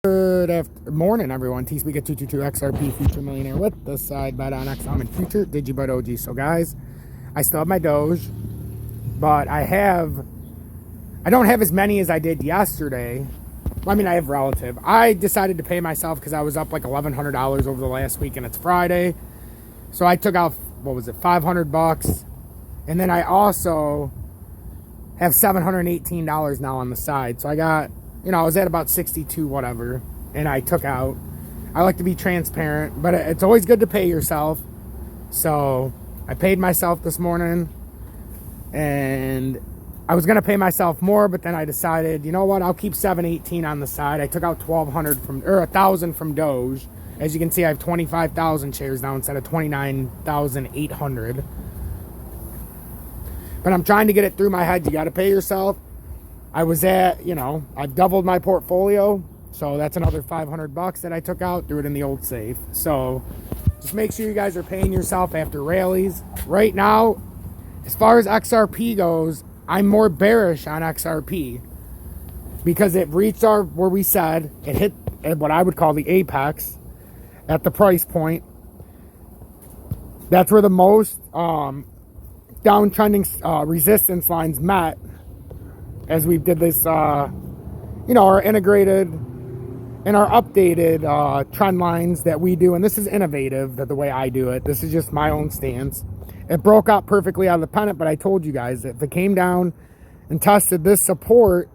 Good morning, everyone. T-Speak at 222 XRP Future Millionaire with the side bet on XM and Future Digibet OG. So, guys, I still have my Doge, but I don't have as many as I did yesterday. Well, I mean, I have relative. I decided to pay myself because I was up like $1,100 over the last week, and it's Friday. So I took out, what was it, $500, and then I also have $718 now on the side. So I got, I was at about 62 whatever, and I took out. I like to be transparent, but it's always good to pay yourself. So I paid myself this morning, and I was going to pay myself more, but then I decided, you know what, I'll keep 718 on the side. I took out 1,000 from Doge. As you can see, I have 25,000 shares now instead of 29,800. But I'm trying to get it through my head. You got to pay yourself. I was at, I've doubled my portfolio. So that's another $500 that I took out, threw it in the old safe. So just make sure you guys are paying yourself after rallies. Right now, as far as XRP goes, I'm more bearish on XRP because it reached where we said it hit at what I would call the apex at the price point. That's where the most downtrending resistance lines met as we did this, our integrated and our updated trend lines that we do. And this is innovative, the way I do it. This is just my own stance. It broke out perfectly out of the pennant, but I told you guys, if it came down and tested this support,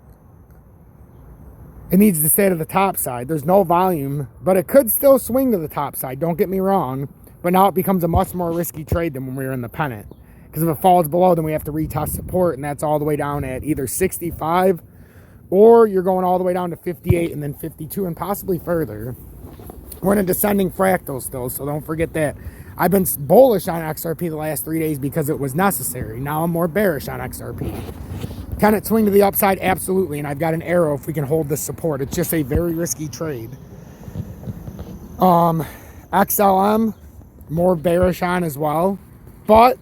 it needs to stay to the top side. There's no volume, but it could still swing to the top side. Don't get me wrong. But now it becomes a much more risky trade than when we were in the pennant. Because if it falls below, then we have to retest support, and that's all the way down at either 65, or you're going all the way down to 58 and then 52 and possibly further. We're in a descending fractal still, so don't forget that. I've been bullish on XRP the last 3 days because it was necessary. Now I'm more bearish on XRP. Can it swing to the upside? Absolutely, and I've got an arrow if we can hold this support. It's just a very risky trade. XLM, more bearish on as well, but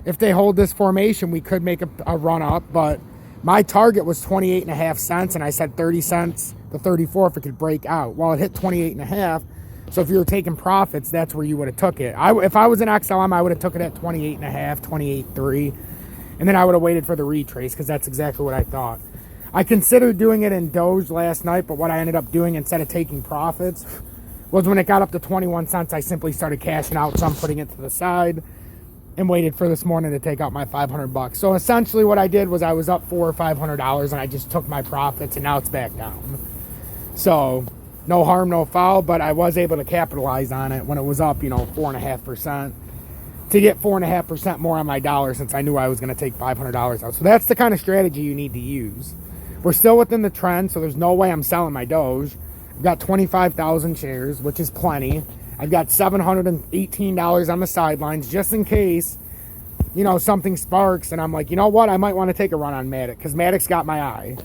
if they hold this formation, we could make a run up, but my target was 28.5 cents, and I said 30 cents to 34 if it could break out. Well, it hit 28.5, so if you were taking profits, that's where you would have took it. If I was in XLM, I would have took it at 28.5, 28.3, and then I would have waited for the retrace because that's exactly what I thought. I considered doing it in Doge last night, but what I ended up doing instead of taking profits was when it got up to 21 cents, I simply started cashing out some, putting it to the side, and waited for this morning to take out my $500. So essentially what I did was I was up $400 or $500 and I just took my profits, and now it's back down. So no harm, no foul, but I was able to capitalize on it when it was up, 4.5%, to get 4.5% more on my dollar since I knew I was going to take $500 out. So that's the kind of strategy you need to use. We're still within the trend, so there's no way I'm selling my Doge. I've got 25,000 shares, which is plenty. I've got $718 on the sidelines just in case, something sparks and I'm like, you know what, I might want to take a run on Matic because Matic's got my eye.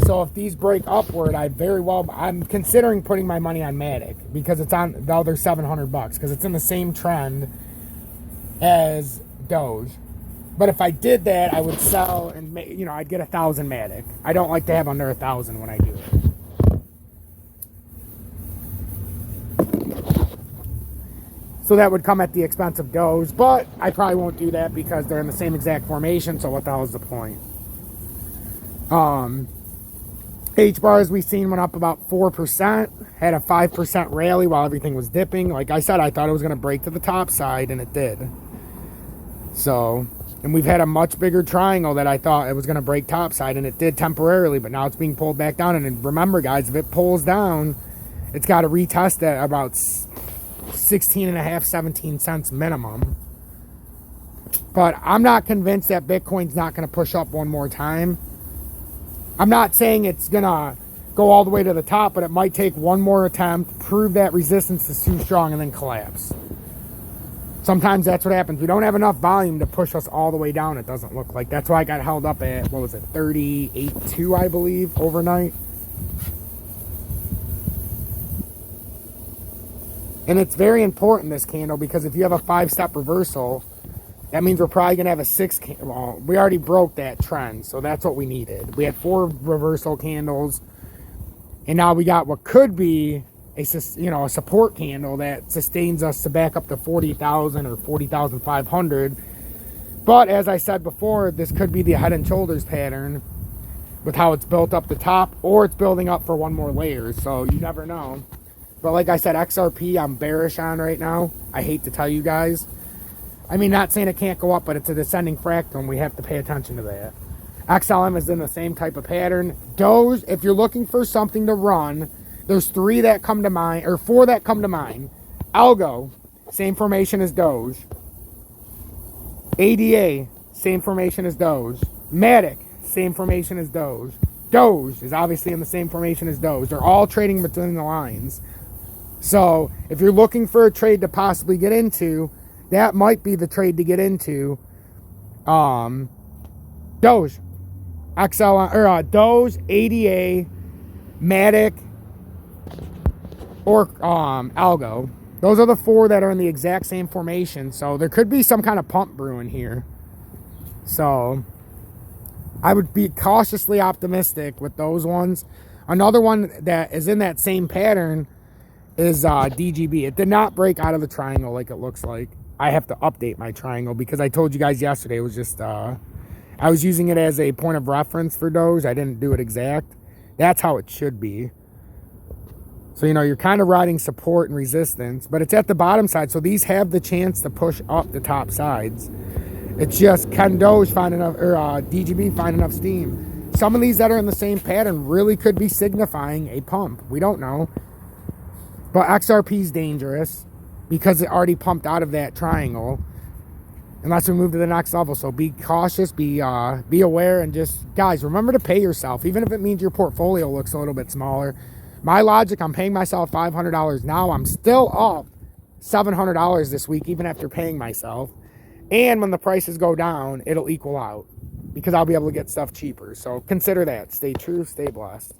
So if these break upward, I'm considering putting my money on Matic because it's on the other $700 because it's in the same trend as Doge. But if I did that, I would sell and, I'd get 1,000 Matic. I don't like to have under 1,000 when I do it. So that would come at the expense of Doge, but I probably won't do that because they're in the same exact formation, so what the hell is the point? H-bars we've seen went up about 4%, had a 5% rally while everything was dipping. Like I said, I thought it was going to break to the top side, and it did. So, and we've had a much bigger triangle that I thought it was going to break top side, and it did temporarily, but now it's being pulled back down. And remember, guys, if it pulls down, it's got to retest at about 16.5, 17 cents minimum. But I'm not convinced that Bitcoin's not going to push up one more time. I'm not saying it's going to go all the way to the top, but it might take one more attempt, prove that resistance is too strong, and then collapse. Sometimes that's what happens. We don't have enough volume to push us all the way down, it doesn't look like. That's why I got held up at, 38.2, I believe, overnight. And it's very important, this candle, because if you have a 5-step reversal, that means we're probably going to have a 6 candle. Well, we already broke that trend, so that's what we needed. We had 4 reversal candles, And now we got what could be a support candle that sustains us to back up to 40,000 or 40,500. But as I said before, this could be the head and shoulders pattern with how it's built up the top, or it's building up for one more layer. So you never know. But like I said, XRP, I'm bearish on right now. I hate to tell you guys. I mean, not saying it can't go up, but it's a descending fractal, and we have to pay attention to that. XLM is in the same type of pattern. Doge, if you're looking for something to run, there's 3 that come to mind, or 4 that come to mind. Algo, same formation as Doge. ADA, same formation as Doge. Matic, same formation as Doge. Doge is obviously in the same formation as Doge. They're all trading between the lines. So if you're looking for a trade to possibly get into, that might be the trade to get into. Doge, Doge, ADA, Matic, or Algo. Those are the 4 that are in the exact same formation. So there could be some kind of pump brewing here. So I would be cautiously optimistic with those ones. Another one that is in that same pattern is DGB. It did not break out of the triangle like it looks like. I have to update my triangle because I told you guys yesterday it was just I was using it as a point of reference for Doge. I didn't do it exact. That's how it should be. So, you're kind of riding support and resistance, but it's at the bottom side. So these have the chance to push up the top sides. It's just, can Doge find enough, or DGB find enough steam? Some of these that are in the same pattern really could be signifying a pump. We don't know. But XRP is dangerous because it already pumped out of that triangle. Unless we move to the next level. So be cautious, be aware, and just, guys, remember to pay yourself. Even if it means your portfolio looks a little bit smaller. My logic, I'm paying myself $500 now. I'm still up $700 this week, even after paying myself. And when the prices go down, it'll equal out because I'll be able to get stuff cheaper. So consider that. Stay true, stay blessed.